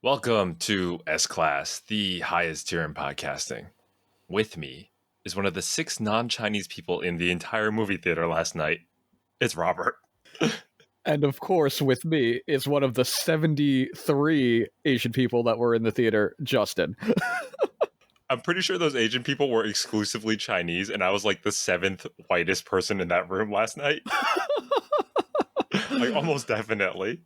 Welcome to S Class, the highest tier in podcasting. With me is one of the 6 non-Chinese people in the entire movie theater last night. It's Robert. And of course, with me is one of the 73 Asian people that were in the theater, Justin. I'm pretty sure those Asian people were exclusively Chinese, and I was like the 7th whitest person in that room last night. Like, almost definitely.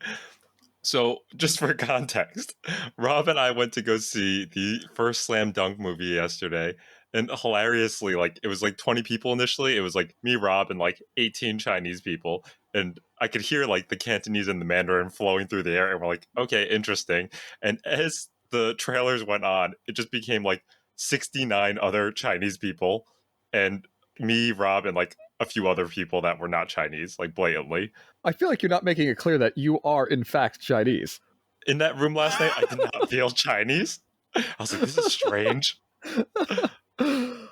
So, just for context, Rob and I went to go see the first Slam Dunk movie yesterday. And hilariously, like, it was like 20 people initially. It was like me, Rob, and like 18 Chinese people. And I could hear like the Cantonese and the Mandarin flowing through the air. And we're like, okay, interesting. And as the trailers went on, it just became like 69 other Chinese people. And me, Rob, and like a few other people that were not Chinese, like blatantly. I feel like you're not making it clear that you are, in fact, Chinese. In that room last night, I did not feel Chinese. I was like, this is strange.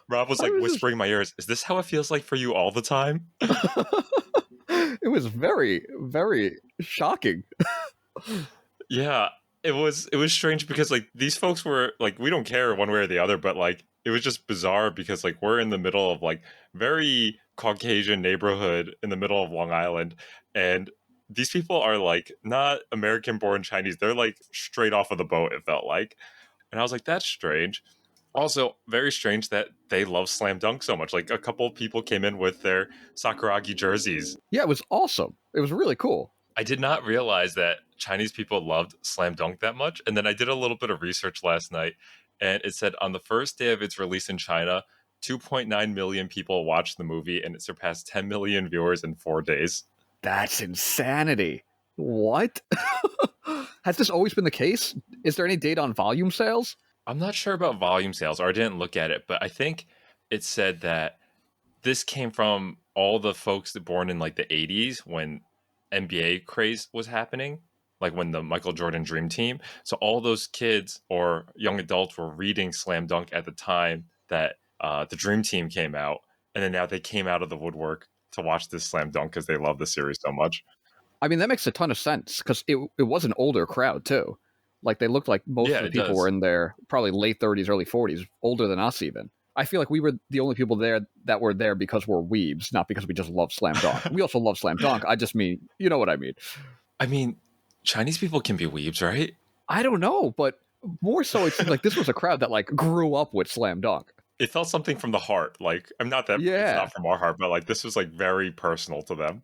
Rob was like whispering in my ears, is this how it feels like for you all the time? It was very, very shocking. Yeah, it was strange because like these folks were like, we don't care one way or the other, but like it was just bizarre because like we're in the middle of like very Caucasian neighborhood in the middle of Long Island, and these people are like not American born Chinese. They're like straight off of the boat, it felt like. And I was like, that's strange. Also, very strange that they love Slam Dunk so much. Like, a couple of people came in with their Sakuragi jerseys. Yeah, it was awesome. It was really cool. I did not realize that Chinese people loved Slam Dunk that much. And then I did a little bit of research last night, and it said on the first day of its release in China, 2.9 million people watched the movie, and it surpassed 10 million viewers in 4 days. That's insanity. What? Has this always been the case? Is there any data on volume sales? I'm not sure about volume sales, or I didn't look at it, but I think it said that this came from all the folks that born in like the 80s when NBA craze was happening, like when the Michael Jordan Dream Team. So all those kids or young adults were reading Slam Dunk at the time that the Dream Team came out, and then now they came out of the woodwork to watch this Slam Dunk because they love the series so much. I mean, that makes a ton of sense because it was an older crowd too. Like they looked like most of the people were in their probably late 30s, early 40s, older than us even. I feel like we were the only people there that were there because we're weebs, not because we just love Slam Dunk. We also love Slam Dunk. I just mean, you know what I mean. I mean, Chinese people can be weebs, right? I don't know, but more so it seemed like this was a crowd that like grew up with Slam Dunk. It felt something from the heart. Like, I'm not that it's not from our heart, but like this was like very personal to them.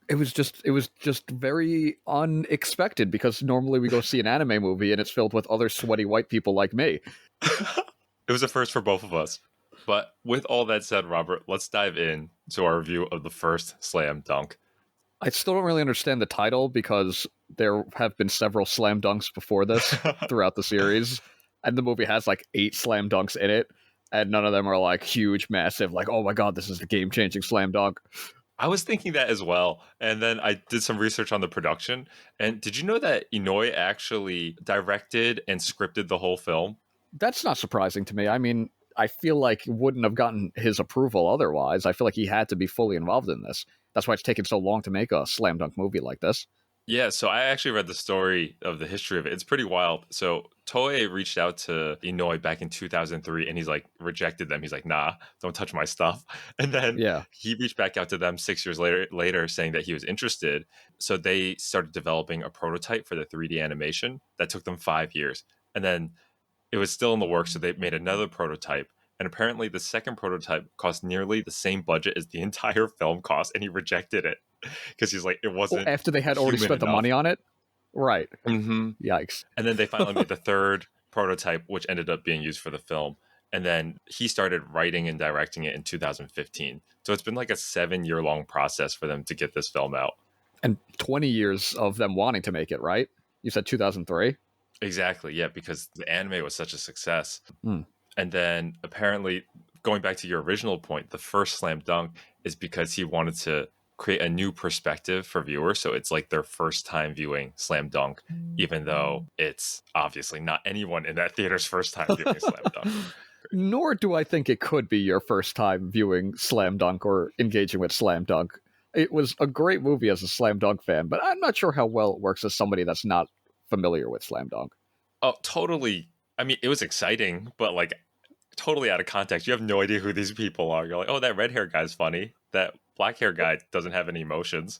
It was just very unexpected because normally we go see an anime movie and it's filled with other sweaty white people like me. It was a first for both of us. But with all that said, Robert, let's dive in to our review of the first Slam Dunk. I still don't really understand the title because there have been several Slam Dunks before this throughout the series, and the movie has like 8 Slam Dunks in it. And none of them are like huge, massive, like, oh my god, this is the game-changing Slam Dunk. I was thinking that as well. And then I did some research on the production. And did you know that Inouye actually directed and scripted the whole film? That's not surprising to me. I mean, I feel like he wouldn't have gotten his approval otherwise. I feel like he had to be fully involved in this. That's why it's taken so long to make a Slam Dunk movie like this. Yeah, so I actually read the story of the history of it. It's pretty wild. So Toei reached out to Inouye back in 2003 and he's like rejected them. He's like, nah, don't touch my stuff. And then he reached back out to them 6 years later saying that he was interested. So they started developing a prototype for the 3D animation that took them 5 years. And then it was still in the works, so they made another prototype. And apparently the second prototype cost nearly the same budget as the entire film cost, and he rejected it. Because he's like, it wasn't after they had already spent the money on it? Right. Mm-hmm. Yikes. And then they finally made the third prototype, which ended up being used for the film. And then he started writing and directing it in 2015. So it's been like a 7-year-long process for them to get this film out. And 20 years of them wanting to make it, right? You said 2003? Exactly, yeah, because the anime was such a success. And then apparently, going back to your original point, the first Slam Dunk is because he wanted to create a new perspective for viewers. So it's like their first time viewing Slam Dunk, even though it's obviously not anyone in that theater's first time viewing Slam Dunk. Nor do I think it could be your first time viewing Slam Dunk or engaging with Slam Dunk. It was a great movie as a Slam Dunk fan, but I'm not sure how well it works as somebody that's not familiar with Slam Dunk. Oh, totally. I mean, it was exciting, but like totally out of context. You have no idea who these people are. You're like, oh, that red hair guy's funny. That black hair guy doesn't have any emotions.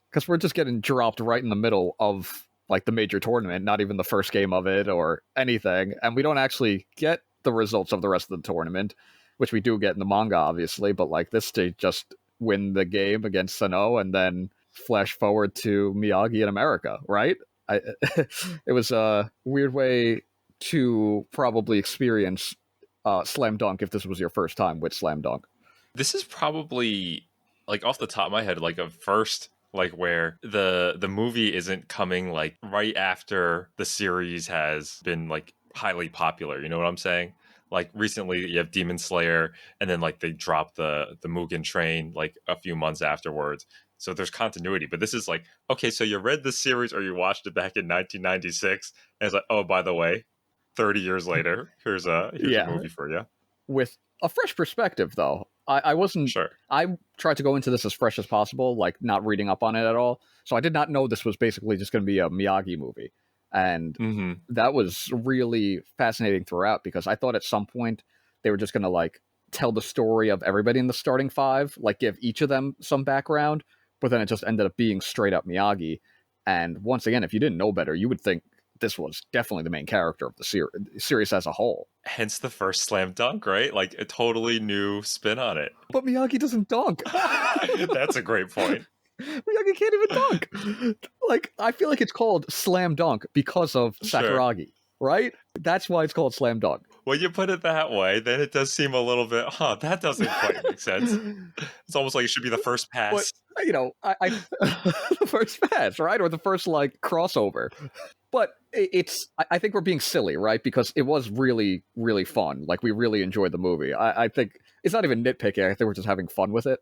Because we're just getting dropped right in the middle of like the major tournament, not even the first game of it or anything, and we don't actually get the results of the rest of the tournament, which we do get in the manga, obviously. But like this, to just win the game against Sano and then flash forward to Miyagi in America, right? It was a weird way to probably experience Slam Dunk if this was your first time with Slam Dunk. This is probably like off the top of my head, like a first like where the movie isn't coming like right after the series has been like highly popular. You know what I'm saying? Like recently you have Demon Slayer and then like they dropped the Mugen Train like a few months afterwards. So there's continuity, but this is like, okay, so you read the series or you watched it back in 1996 and it's like, oh, by the way, 30 years later, here's a movie for you. With a fresh perspective, though. I wasn't sure. I tried to go into this as fresh as possible, like not reading up on it at all. So I did not know this was basically just going to be a Miyagi movie. And that was really fascinating throughout because I thought at some point they were just going to like tell the story of everybody in the starting five, like give each of them some background, but then it just ended up being straight up Miyagi. And once again, if you didn't know better, you would think this was definitely the main character of the series as a whole. Hence the first Slam Dunk, right? Like a totally new spin on it. But Miyagi doesn't dunk. That's a great point. Miyagi can't even dunk. Like, I feel like it's called Slam Dunk because of Sakuragi, right? That's why it's called Slam Dunk. When you put it that way, then it does seem a little bit, that doesn't quite make sense. It's almost like it should be the first pass. But, you know, I the first pass, right? Or the first, like, crossover. But I think we're being silly, right? Because it was really, really fun. Like, we really enjoyed the movie. I think it's not even nitpicking. I think we're just having fun with it.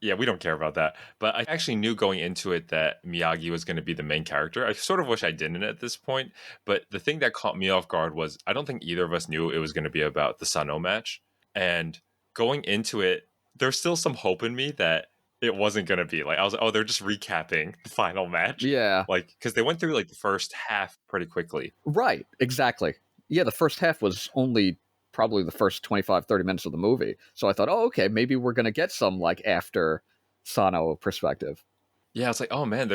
Yeah, we don't care about that. But I actually knew going into it that Miyagi was going to be the main character. I sort of wish I didn't at this point. But the thing that caught me off guard was I don't think either of us knew it was going to be about the Sano match. And going into it, there's still some hope in me that it wasn't going to be like, I was like, oh, they're just recapping the final match. Yeah. Like, because they went through like the first half pretty quickly. Right. Exactly. Yeah. The first half was only probably the first 25, 30 minutes of the movie. So I thought, oh, okay, maybe we're going to get some like after Sano perspective. Yeah. It's like, oh man,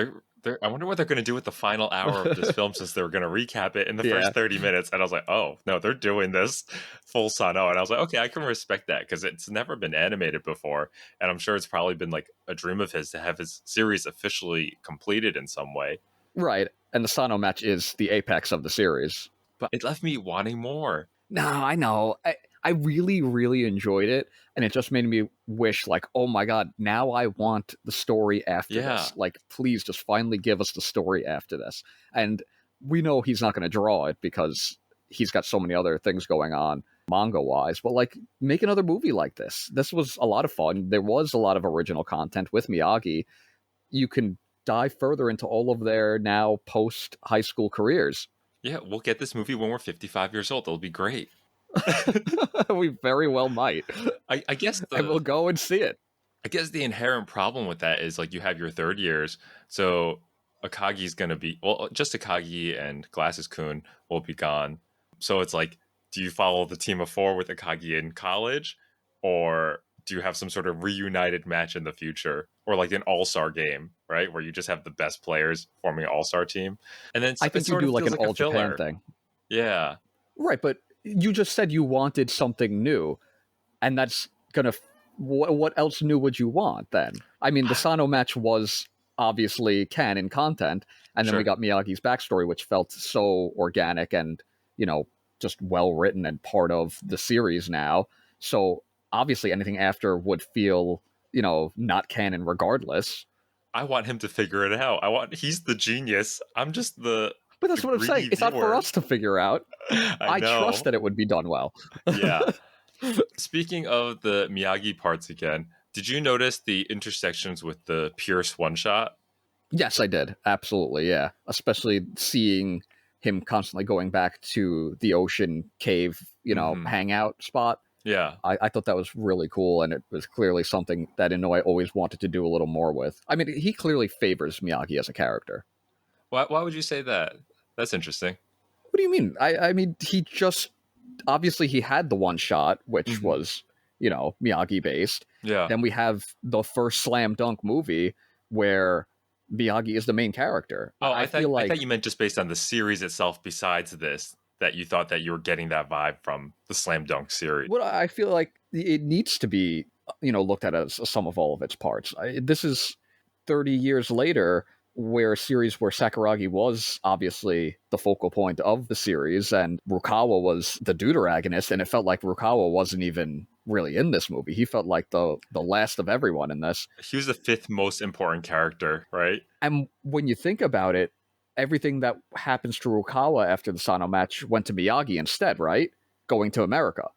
I wonder what they're going to do with the final hour of this film since they were going to recap it in the first 30 minutes. And I was like, oh, no, they're doing this full Sano. And I was like, okay, I can respect that because it's never been animated before. And I'm sure it's probably been like a dream of his to have his series officially completed in some way. Right. And the Sano match is the apex of the series. But it left me wanting more. No, I know. I really, really enjoyed it. And it just made me wish, like, oh my God, now I want the story after this. Like, please just finally give us the story after this. And we know he's not going to draw it because he's got so many other things going on manga-wise. But, like, make another movie like this. This was a lot of fun. There was a lot of original content with Miyagi. You can dive further into all of their now post-high school careers. Yeah, we'll get this movie when we're 55 years old. It'll be great. We very well might. I guess and we'll go and see it. I guess the inherent problem with that is like you have your third years, so Akagi's gonna be just Akagi and Glasses-kun will be gone. So it's like, do you follow the team of four with Akagi in college, or do you have some sort of reunited match in the future, or like an all-star game, right, where you just have the best players forming an all-star team? And then I think you do like an all Japan thing. Yeah, right, but you just said you wanted something new, and that's gonna. What else new would you want then? I mean, the Sano match was obviously canon content, and then we got Miyagi's backstory, which felt so organic and, you know, just well written and part of the series now. So obviously, anything after would feel, you know, not canon regardless. I want him to figure it out. He's the genius. I'm just the. But that's what I'm saying. It's not for us to figure out. I trust that it would be done well. Yeah. Speaking of the Miyagi parts again, did you notice the intersections with the Pierce one-shot? Yes, I did. Absolutely, yeah. Especially seeing him constantly going back to the ocean cave, you know, hangout spot. Yeah. I thought that was really cool, and it was clearly something that Inoue always wanted to do a little more with. I mean, he clearly favors Miyagi as a character. Why would you say that? That's interesting. What do you mean? I mean, he just obviously he had the one shot, which was, Miyagi based. Yeah. Then we have the first slam dunk movie where Miyagi is the main character. Oh, I thought you meant just based on the series itself. Besides this, that you thought that you were getting that vibe from the slam dunk series. Well, I feel like it needs to be, looked at as a sum of all of its parts. This is 30 years later, where a series where Sakuragi was obviously the focal point of the series and Rukawa was the deuteragonist, and it felt like Rukawa wasn't even really in this movie. He felt like the last of everyone in this. He was the fifth most important character, right? And when you think about it, everything that happens to Rukawa after the Sano match went to Miyagi instead, right? Going to America.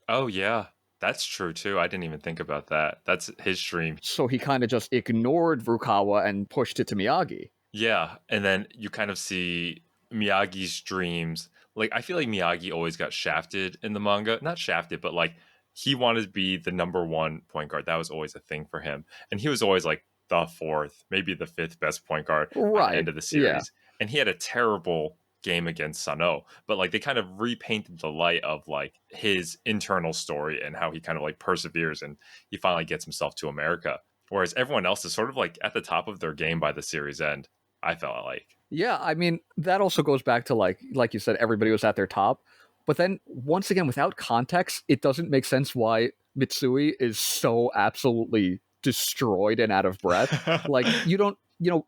Oh, yeah. That's true, too. I didn't even think about that. That's his dream. So he kind of just ignored Rukawa and pushed it to Miyagi. Yeah, and then you kind of see Miyagi's dreams. Like, I feel like Miyagi always got shafted in the manga. Not shafted, but like, he wanted to be the number one point guard. That was always a thing for him. And he was always like the fourth, maybe the fifth best point guard at the end of the series. Yeah. And he had a terrible game against Sano, but like they kind of repainted the light of like his internal story and how he kind of like perseveres and he finally gets himself to America, whereas everyone else is sort of like at the top of their game by the series end. I felt like, yeah, I mean that also goes back to like you said, everybody was at their top, but then once again without context it doesn't make sense why Mitsui is so absolutely destroyed and out of breath. Like you don't,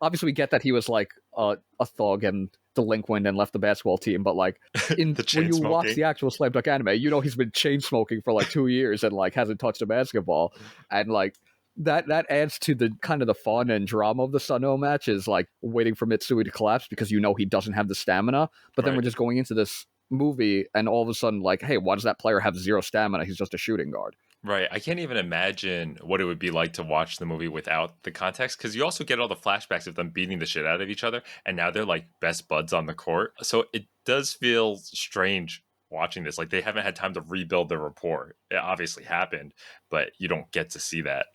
obviously we get that he was like a thug and delinquent and left the basketball team, but like when you watch the actual Slam Dunk anime, he's been chain smoking for like 2 years and like hasn't touched a basketball, and like that adds to the kind of the fun and drama of the Sano match is like waiting for Mitsui to collapse because he doesn't have the stamina, but then we're just going into this movie and all of a sudden like, hey, why does that player have zero stamina? He's just a shooting guard. Right. I can't even imagine what it would be like to watch the movie without the context, because you also get all the flashbacks of them beating the shit out of each other, and now they're like best buds on the court. So it does feel strange watching this. Like they haven't had time to rebuild their rapport. It obviously happened, but you don't get to see that.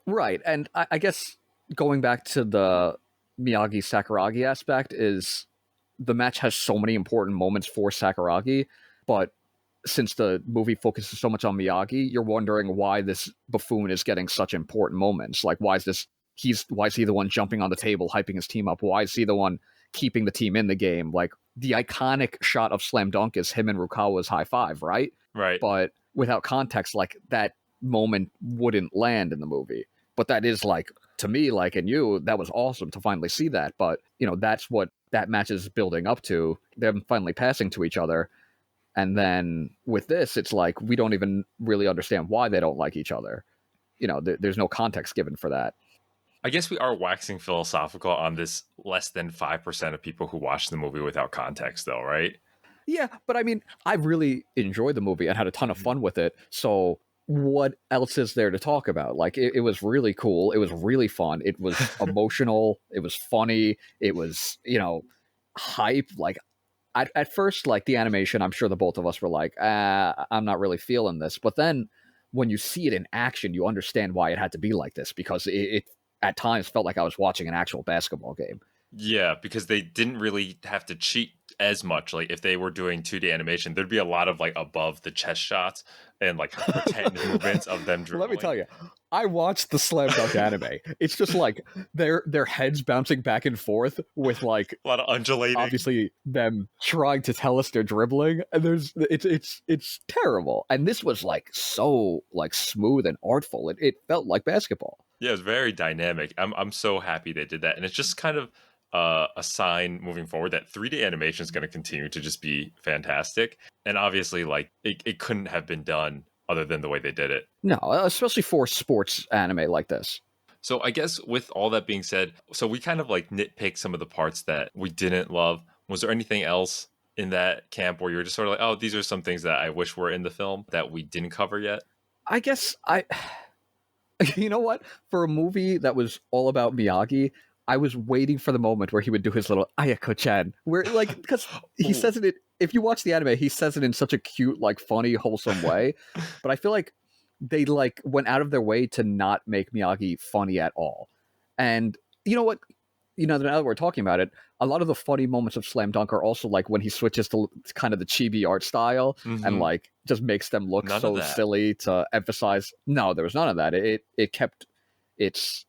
Right. And I guess going back to the Miyagi Sakuragi aspect is the match has so many important moments for Sakuragi, but since the movie focuses so much on Miyagi, you're wondering why this buffoon is getting such important moments. Like, why is he the one jumping on the table, hyping his team up? Why is he the one keeping the team in the game? Like, the iconic shot of Slam Dunk is him and Rukawa's high five, right? Right. But without context, like, that moment wouldn't land in the movie. But that is, like, to me, like, and you, that was awesome to finally see that. But, that's what that match is building up to, them finally passing to each other. And then with this, it's like we don't even really understand why they don't like each other. There's no context given for that. I guess we are waxing philosophical on this less than 5% of people who watch the movie without context, though, right? Yeah, but I mean, I really enjoyed the movie and had a ton of fun with it. So what else is there to talk about? Like, it was really cool. It was really fun. It was emotional. It was funny. It was, hype. Like, at first, like the animation, I'm sure the both of us were like, I'm not really feeling this. But then when you see it in action, you understand why it had to be like this, because it at times felt like I was watching an actual basketball game. Yeah, because they didn't really have to cheat as much. Like if they were doing 2D animation, there'd be a lot of like above the chest shots and like pretend movements of them dribbling. Let me tell you, I watched the Slam Dunk anime. It's just like their heads bouncing back and forth with like a lot of undulating. Obviously, them trying to tell us they're dribbling, and it's terrible. And this was like so like smooth and artful. It felt like basketball. Yeah, it was very dynamic. I'm so happy they did that, and it's just kind of a sign moving forward that 3D animation is going to continue to just be fantastic. And obviously, like it couldn't have been done other than the way they did it. No, especially for sports anime like this. So I guess with all that being said, so we kind of like nitpick some of the parts that we didn't love. Was there anything else in that camp where you were just sort of like, oh, these are some things that I wish were in the film that we didn't cover yet? I guess you know what? For a movie that was all about Miyagi, I was waiting for the moment where he would do his little Ayako-chan, where like, because he says it, if you watch the anime, he says it in such a cute, like funny, wholesome way. But I feel like they like went out of their way to not make Miyagi funny at all. And you know what? now that we're talking about it, a lot of the funny moments of Slam Dunk are also like when he switches to kind of the chibi art style and like just makes them look so silly to emphasize. No, there was none of that. It kept its,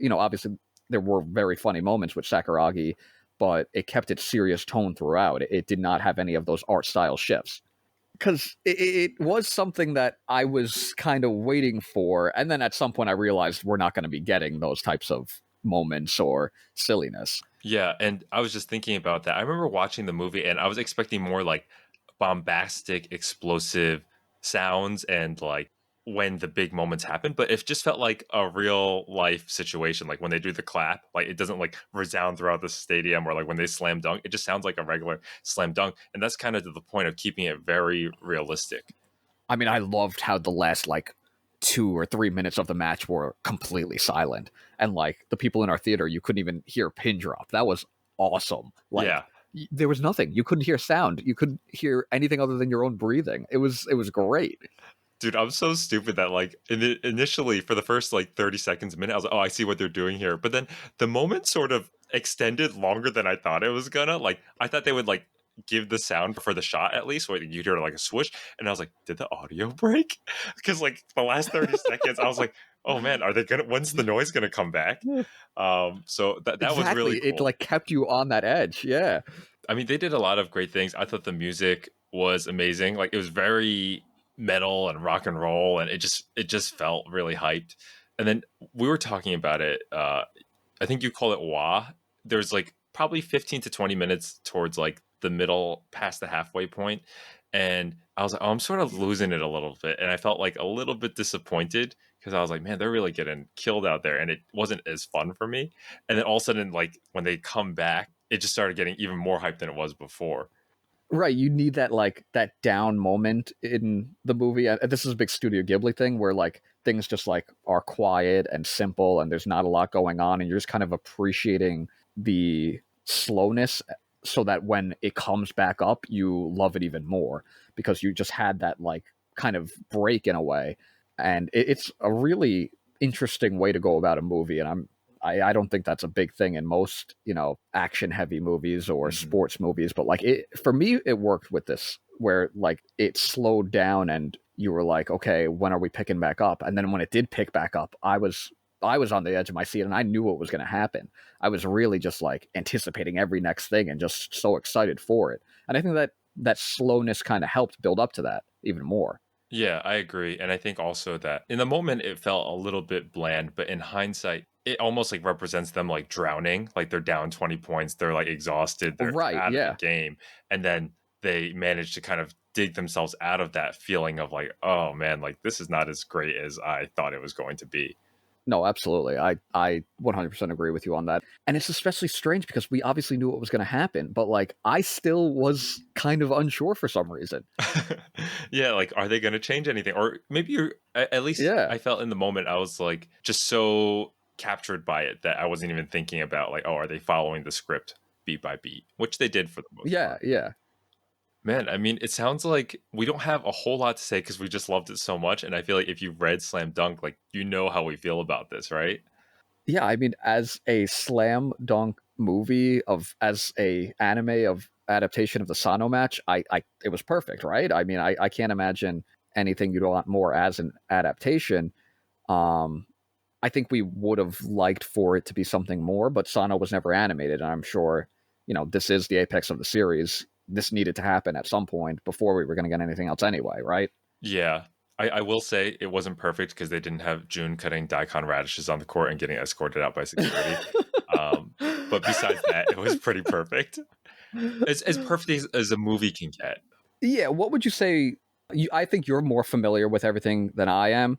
obviously there were very funny moments with Sakuragi, but it kept its serious tone throughout. It did not have any of those art style shifts. Because it was something that I was kind of waiting for. And then at some point I realized we're not going to be getting those types of moments or silliness. Yeah, and I was just thinking about that. I remember watching the movie and I was expecting more like bombastic, explosive sounds and like when the big moments happen, but it just felt like a real life situation. Like when they do the clap, like it doesn't like resound throughout the stadium, or like when they slam dunk, it just sounds like a regular slam dunk. And that's kind of to the point of keeping it very realistic. I mean, I loved how the last like 2 or 3 minutes of the match were completely silent. And like the people in our theater, you couldn't even hear a pin drop. That was awesome. Like, yeah. There was nothing. You couldn't hear sound. You couldn't hear anything other than your own breathing. It was great. Dude, I'm so stupid that like initially for the first like 30 seconds a minute, I was like, oh, I see what they're doing here. But then the moment sort of extended longer than I thought it was gonna. Like I thought they would like give the sound for the shot at least, where you'd hear like a swoosh. And I was like, did the audio break? Because like the last 30 seconds, I was like, oh man, are they gonna, when's the noise gonna come back? So that exactly. was really cool. It like kept you on that edge. Yeah. I mean, they did a lot of great things. I thought the music was amazing. Like it was very metal and rock and roll, and it just felt really hyped. And then we were talking about it. I think you call it wah. There's like probably 15 to 20 minutes towards like the middle, past the halfway point, and I was like, oh, I'm sort of losing it a little bit, and I felt like a little bit disappointed because I was like, man, they're really getting killed out there, and it wasn't as fun for me. And then all of a sudden, like when they come back, it just started getting even more hyped than it was before. Right, you need that like that down moment in the movie. This is a big Studio Ghibli thing where like things just like are quiet and simple and there's not a lot going on and you're just kind of appreciating the slowness so that when it comes back up you love it even more because you just had that like kind of break in a way. And it's a really interesting way to go about a movie, and I don't think that's a big thing in most, action heavy movies or sports movies, but like for me, it worked with this where like it slowed down and you were like, okay, when are we picking back up? And then when it did pick back up, I was on the edge of my seat and I knew what was going to happen. I was really just like anticipating every next thing and just so excited for it. And I think that slowness kind of helped build up to that even more. Yeah, I agree. And I think also that in the moment it felt a little bit bland, but in hindsight, it almost like represents them like drowning, like they're down 20 points, they're like exhausted, they're out of the game. And then they manage to kind of dig themselves out of that feeling of like, oh man, like this is not as great as I thought it was going to be. No, absolutely. I 100% agree with you on that. And it's especially strange because we obviously knew what was going to happen, but like I still was kind of unsure for some reason. Yeah, like are they going to change anything? Or maybe you're at least I felt in the moment I was like just so captured by it that I wasn't even thinking about like, oh, are they following the script beat by beat, which they did for the most part. Yeah. Man, I mean, it sounds like we don't have a whole lot to say because we just loved it so much. And I feel like if you've read Slam Dunk, like, you know how we feel about this, right? Yeah, I mean, as a Slam Dunk movie as a anime of adaptation of the Sano match, it was perfect, right? I mean, I can't imagine anything you'd want more as an adaptation. I think we would have liked for it to be something more, but Sano was never animated, and I'm sure, this is the apex of the series. This needed to happen at some point before we were going to get anything else anyway, right? Yeah. I will say it wasn't perfect because they didn't have Jun cutting daikon radishes on the court and getting escorted out by security. But besides that, it was pretty perfect. As perfect as a movie can get. Yeah, what would you say? I think you're more familiar with everything than I am.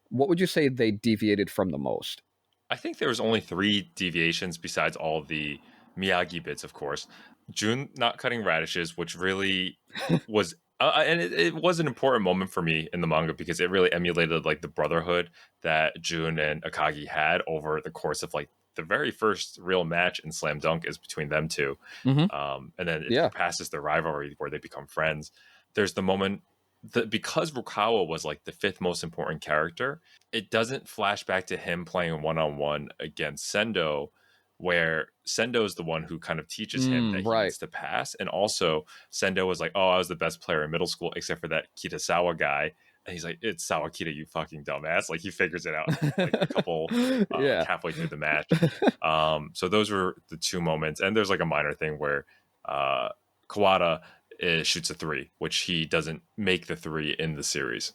What would you say they deviated from the most? I think there was only 3 deviations besides all the Miyagi bits, of course. Jun not cutting radishes, which really was, and it was an important moment for me in the manga because it really emulated like the brotherhood that Jun and Akagi had over the course of like the very first real match in Slam Dunk is between them two. And then it surpasses the rivalry where they become friends. There's the moment because Rukawa was like the 5th most important character, it doesn't flash back to him playing one-on-one against Sendo where Sendo is the one who kind of teaches him that he needs to pass. And also Sendo was like, oh, I was the best player in middle school except for that Kitasawa guy. And he's like, it's Sawakita, you fucking dumbass. Like, he figures it out like a couple, like halfway through the match. So those were the two moments. And there's like a minor thing where Kawada shoots a 3, which he doesn't make the 3 in the series.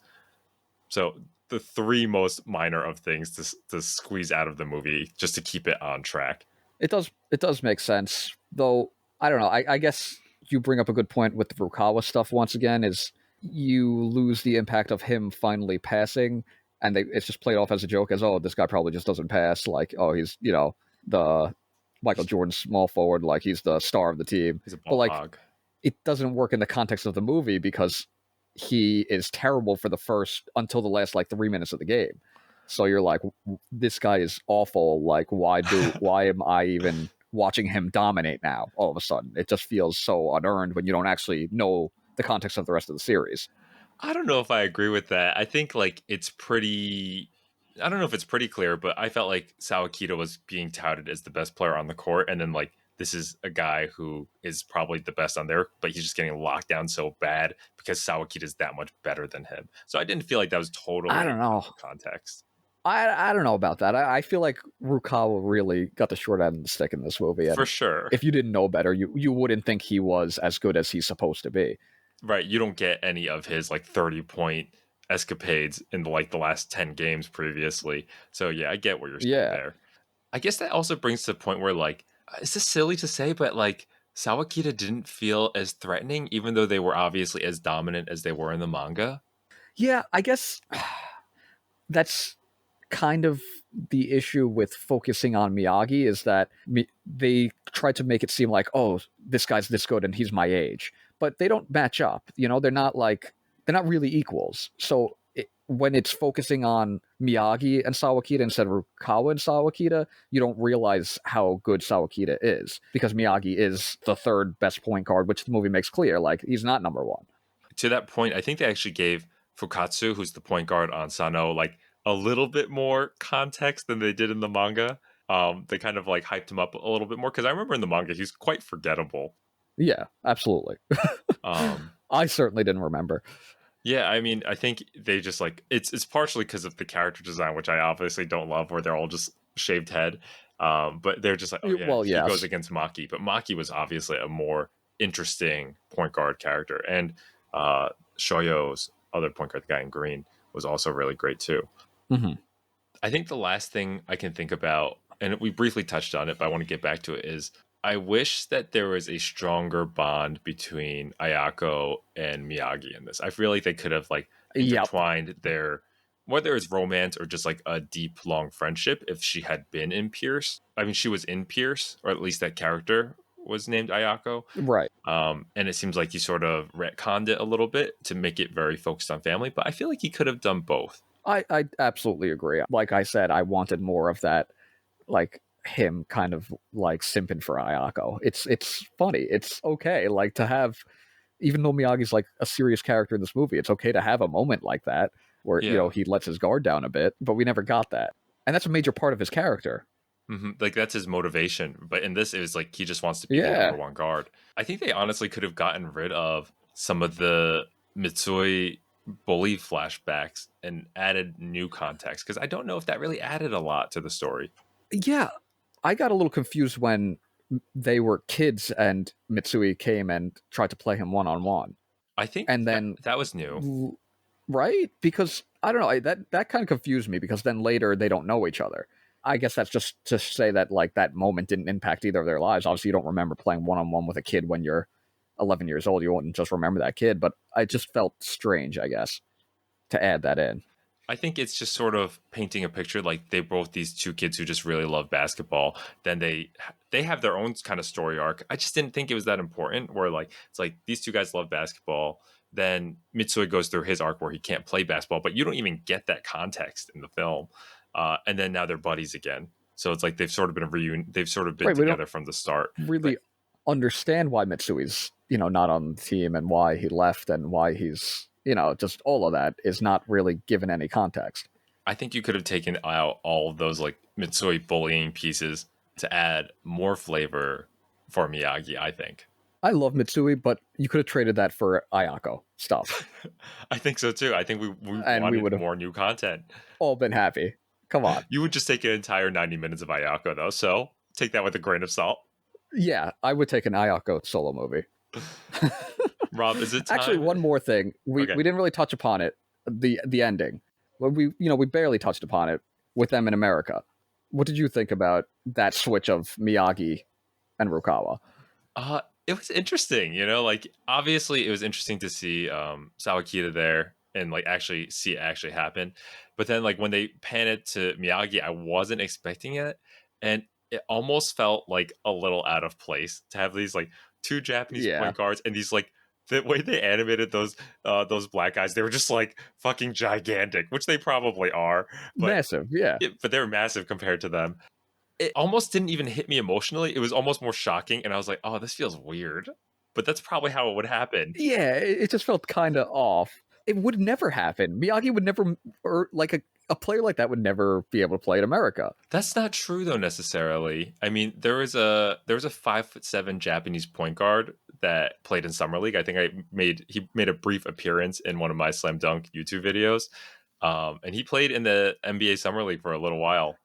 So the 3 most minor of things to squeeze out of the movie just to keep it on track. It does make sense, though. I don't know. I guess you bring up a good point with the Furukawa stuff once again, is you lose the impact of him finally passing, and it's just played off as a joke as, oh, this guy probably just doesn't pass. Like, oh, he's, the Michael Jordan small forward, like he's the star of the team. He's a ball hog. It doesn't work in the context of the movie because he is terrible for until the last like 3 minutes of the game. So you're like, this guy is awful. Like, why am I even watching him dominate now? All of a sudden, it just feels so unearned when you don't actually know the context of the rest of the series. I don't know if I agree with that. I think like it's pretty. I don't know if it's pretty clear, but I felt like Sawakita was being touted as the best player on the court, and then like this is a guy who is probably the best on there, but he's just getting locked down so bad because Sawakita is that much better than him. So I didn't feel like that was totally I don't know context. I don't know about that. I feel like Rukawa really got the short end of the stick in this movie. And for sure. If you didn't know better, you wouldn't think he was as good as he's supposed to be. Right. You don't get any of his like 30-point escapades in the last 10 games previously. So yeah, I get what you're saying there. I guess that also brings to the point where like, is this silly to say, but like Sawakita didn't feel as threatening, even though they were obviously as dominant as they were in the manga. Yeah, I guess that's kind of the issue with focusing on Miyagi, is that they try to make it seem like, oh, this guy's this good and he's my age, but they don't match up. They're not really equals. So when it's focusing on Miyagi and Sawakita instead of Rukawa and Sawakita, you don't realize how good Sawakita is, because Miyagi is the third best point guard, which the movie makes clear. Like, he's not number one. To that point, I think they actually gave Fukatsu, who's the point guard on Sano, like a little bit more context than they did in the manga. They kind of like hyped him up a little bit more, because I remember in the manga he's quite forgettable. Yeah, absolutely. I certainly didn't remember. Yeah, I mean, I think they just like it's partially because of the character design, which I obviously don't love, where they're all just shaved head. But they're just like, oh yeah, well, yes. He goes against Maki, but Maki was obviously a more interesting point guard character, and Shoyo's other point guard, the guy in green, was also really great too. Mm-hmm. I think the last thing I can think about, and we briefly touched on it, but I want to get back to it, is I wish that there was a stronger bond between Ayako and Miyagi in this. I feel like they could have like intertwined their, whether it's romance or just like a deep, long friendship, if she had been in Pierce. I mean, she was in Pierce, or at least that character was named Ayako. Right. And it seems like he sort of retconned it a little bit to make it very focused on family, but I feel like he could have done both. I absolutely agree. Like I said, I wanted more of that, like him kind of like simping for Ayako. It's funny. It's okay, like, to have, even though Miyagi's like a serious character in this movie, it's okay to have a moment like that where he lets his guard down a bit, but we never got that. And that's a major part of his character. Mm-hmm. Like, that's his motivation. But in this, it was like he just wants to be the number one guard. I think they honestly could have gotten rid of some of the Mitsui bully flashbacks and added new context, because I don't know if that really added a lot to the story. Yeah, I got a little confused when they were kids and Mitsui came and tried to play him one-on-one. I think and then that was new. Right? Because, I don't know, that kind of confused me, because then later they don't know each other. I guess that's just to say that, like, that moment didn't impact either of their lives. Obviously, you don't remember playing one-on-one with a kid when you're 11 years old. You wouldn't just remember that kid, but I just felt strange, I guess, to add that in. I think it's just sort of painting a picture, like they both these two kids who just really love basketball. Then they have their own kind of story arc. I just didn't think it was that important, where like it's like these two guys love basketball. Then Mitsui goes through his arc where he can't play basketball, but you don't even get that context in the film. And then now they're buddies again. So it's like they've sort of been they've sort of been together from the start. Really understand why Mitsui's not on the team and why he left and why he's just all of that is not really given any context. I think you could have taken out all of those like Mitsui bullying pieces to add more flavor for Miyagi, I think. I love Mitsui, but you could have traded that for Ayako stuff. I think so too. I think we wanted more new content. All been happy. Come on. You would just take an entire 90 minutes of Ayako though, so take that with a grain of salt. Yeah, I would take an Ayako solo movie. Rob, is it time? Actually, one more thing. We didn't really touch upon it. The ending. Well, we barely touched upon it with them in America. What did you think about that switch of Miyagi and Rukawa? It was interesting, like obviously it was interesting to see Sawakita there and like actually see it actually happen. But then like when they pan it to Miyagi, I wasn't expecting it. And it almost felt like a little out of place to have these like two Japanese point guards and these like the way they animated those black guys, they were just like fucking gigantic, which they probably are. But, massive, yeah. But they're massive compared to them. It almost didn't even hit me emotionally. It was almost more shocking. And I was like, oh, this feels weird. But that's probably how it would happen. Yeah, it just felt kind of off. It would never happen. Miyagi would never, or like a player like that would never be able to play in America. That's not true though necessarily. I mean, there was a 5'7" Japanese point guard that played in Summer League. I think he made a brief appearance in one of my Slam Dunk YouTube videos. And he played in the NBA Summer League for a little while.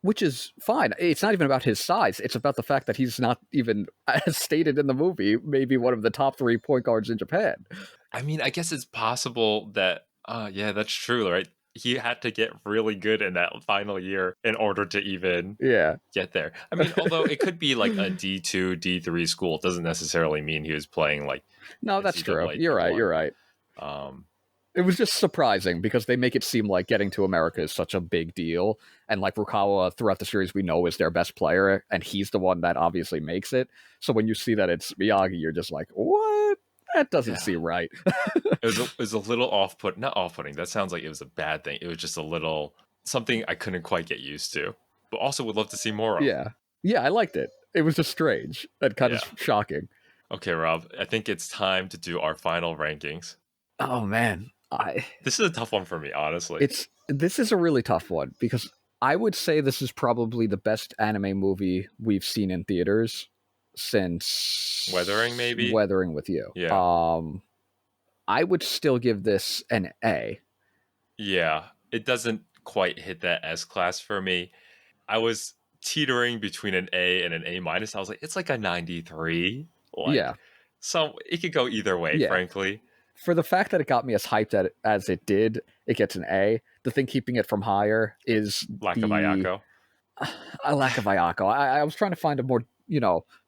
Which is fine. It's not even about his size. It's about the fact that he's not even, as stated in the movie, maybe one of the top 3 point guards in Japan. I mean, I guess it's possible that, yeah, that's true, right? He had to get really good in that final year in order to even get there. I mean, although it could be like a D2, D3 school, it doesn't necessarily mean he was playing like... No, that's true. You're right. It was just surprising because they make it seem like getting to America is such a big deal. And like Rukawa throughout the series, we know is their best player, and he's the one that obviously makes it. So when you see that it's Miyagi, you're just like, what? That doesn't seem right. It was a little not off-putting. That sounds like it was a bad thing. It was just a little something I couldn't quite get used to, but also would love to see more of. Yeah, I liked it. It was just strange and kind of shocking. Okay, Rob, I think it's time to do our final rankings. Oh man. This is a tough one for me, honestly. This is a really tough one because I would say this is probably the best anime movie we've seen in theaters since Weathering, maybe? Weathering with You. Yeah. I would still give this an A. Yeah, it doesn't quite hit that S class for me. I was teetering between an A and an A minus. I was like, it's like a 93. So it could go either way, frankly. For the fact that it got me as hyped as it did, it gets an A. The thing keeping it from higher is lack of Ayako. A lack of Ayako. I was trying to find a more,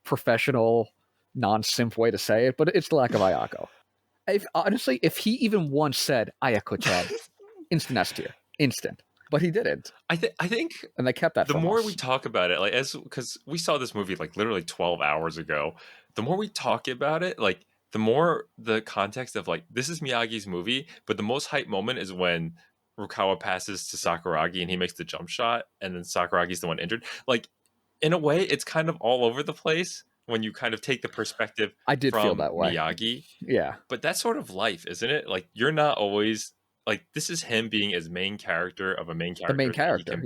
professional, non-simp way to say it, but it's the lack of Ayako. Honestly, if he even once said Ayako-chan, instant S tier, instant. But he didn't. I think, and they kept that. The more we talk about it, like because we saw this movie like literally 12 hours ago. The more we talk about it, like. The more the context of like, this is Miyagi's movie, but the most hype moment is when Rukawa passes to Sakuragi and he makes the jump shot and then Sakuragi's the one injured. Like, in a way, it's kind of all over the place when you kind of take the perspective feel that way. Miyagi. Yeah. But that's sort of life, isn't it? Like, you're not always, like, this is him being as main character of a main character. The main character,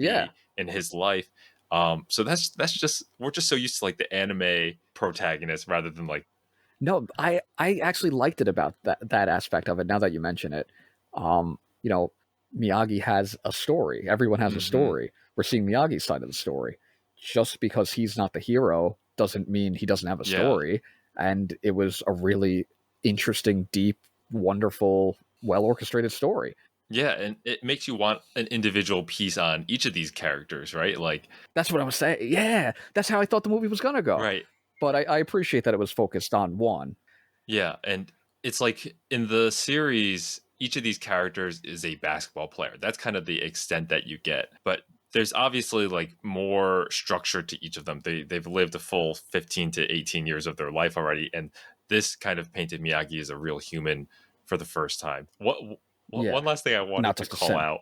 in his life. So that's just, we're just so used to like the anime protagonist rather than like, no, I actually liked it about that aspect of it. Now that you mention it, Miyagi has a story. Everyone has a story. We're seeing Miyagi's side of the story. Just because he's not the hero doesn't mean he doesn't have a story. And it was a really interesting, deep, wonderful, well-orchestrated story. Yeah, and it makes you want an individual piece on each of these characters, right? Like that's what I was saying. Yeah, that's how I thought the movie was going to go. Right. But I appreciate that it was focused on one. Yeah, and it's like in the series, each of these characters is a basketball player. That's kind of the extent that you get. But there's obviously like more structure to each of them. They've lived a full 15 to 18 years of their life already. And this kind of painted Miyagi as a real human for the first time. One last thing I wanted to call out.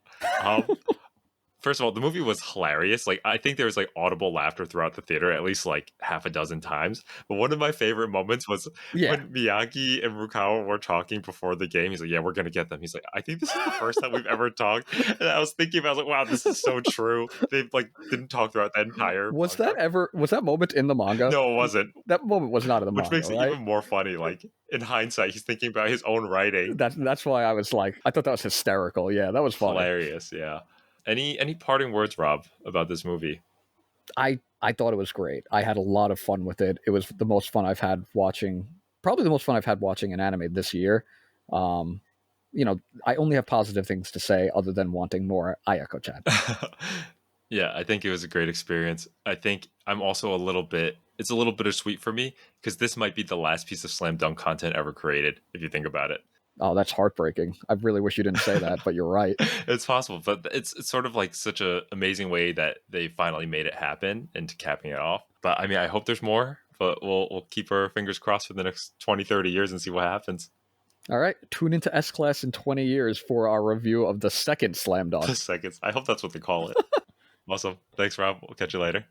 First of all, the movie was hilarious. Like, I think there was like audible laughter throughout the theater at least like half a dozen times. But one of my favorite moments was when Miyagi and Rukawa were talking before the game. He's like, "Yeah, we're gonna get them." He's like, "I think this is the first time we've ever talked." And I was thinking, I was like, "Wow, this is so true." They like didn't talk throughout the entire. Was that moment in the manga? No, it wasn't. That moment was not in the Which manga, makes it right? even more funny. Like in hindsight, he's thinking about his own writing. That's why I was like, I thought that was hysterical. Yeah, that was funny. Hilarious. Yeah. Any parting words, Rob, about this movie? I thought it was great. I had a lot of fun with it. It was the most fun I've had watching, probably the most fun I've had watching an anime this year. I only have positive things to say other than wanting more Ayako-chan. Yeah, I think it was a great experience. I think I'm also it's a little bittersweet for me because this might be the last piece of slam dunk content ever created, if you think about it. Oh, that's heartbreaking. I really wish you didn't say that, but you're right. It's possible, but it's sort of like such an amazing way that they finally made it happen and capping it off. But I mean, I hope there's more, but we'll keep our fingers crossed for the next 20, 30 years and see what happens. All right, tune into S-Class in 20 years for our review of the second Slam Dunk. The second. I hope that's what they call it. Awesome. Thanks, Rob. We'll catch you later.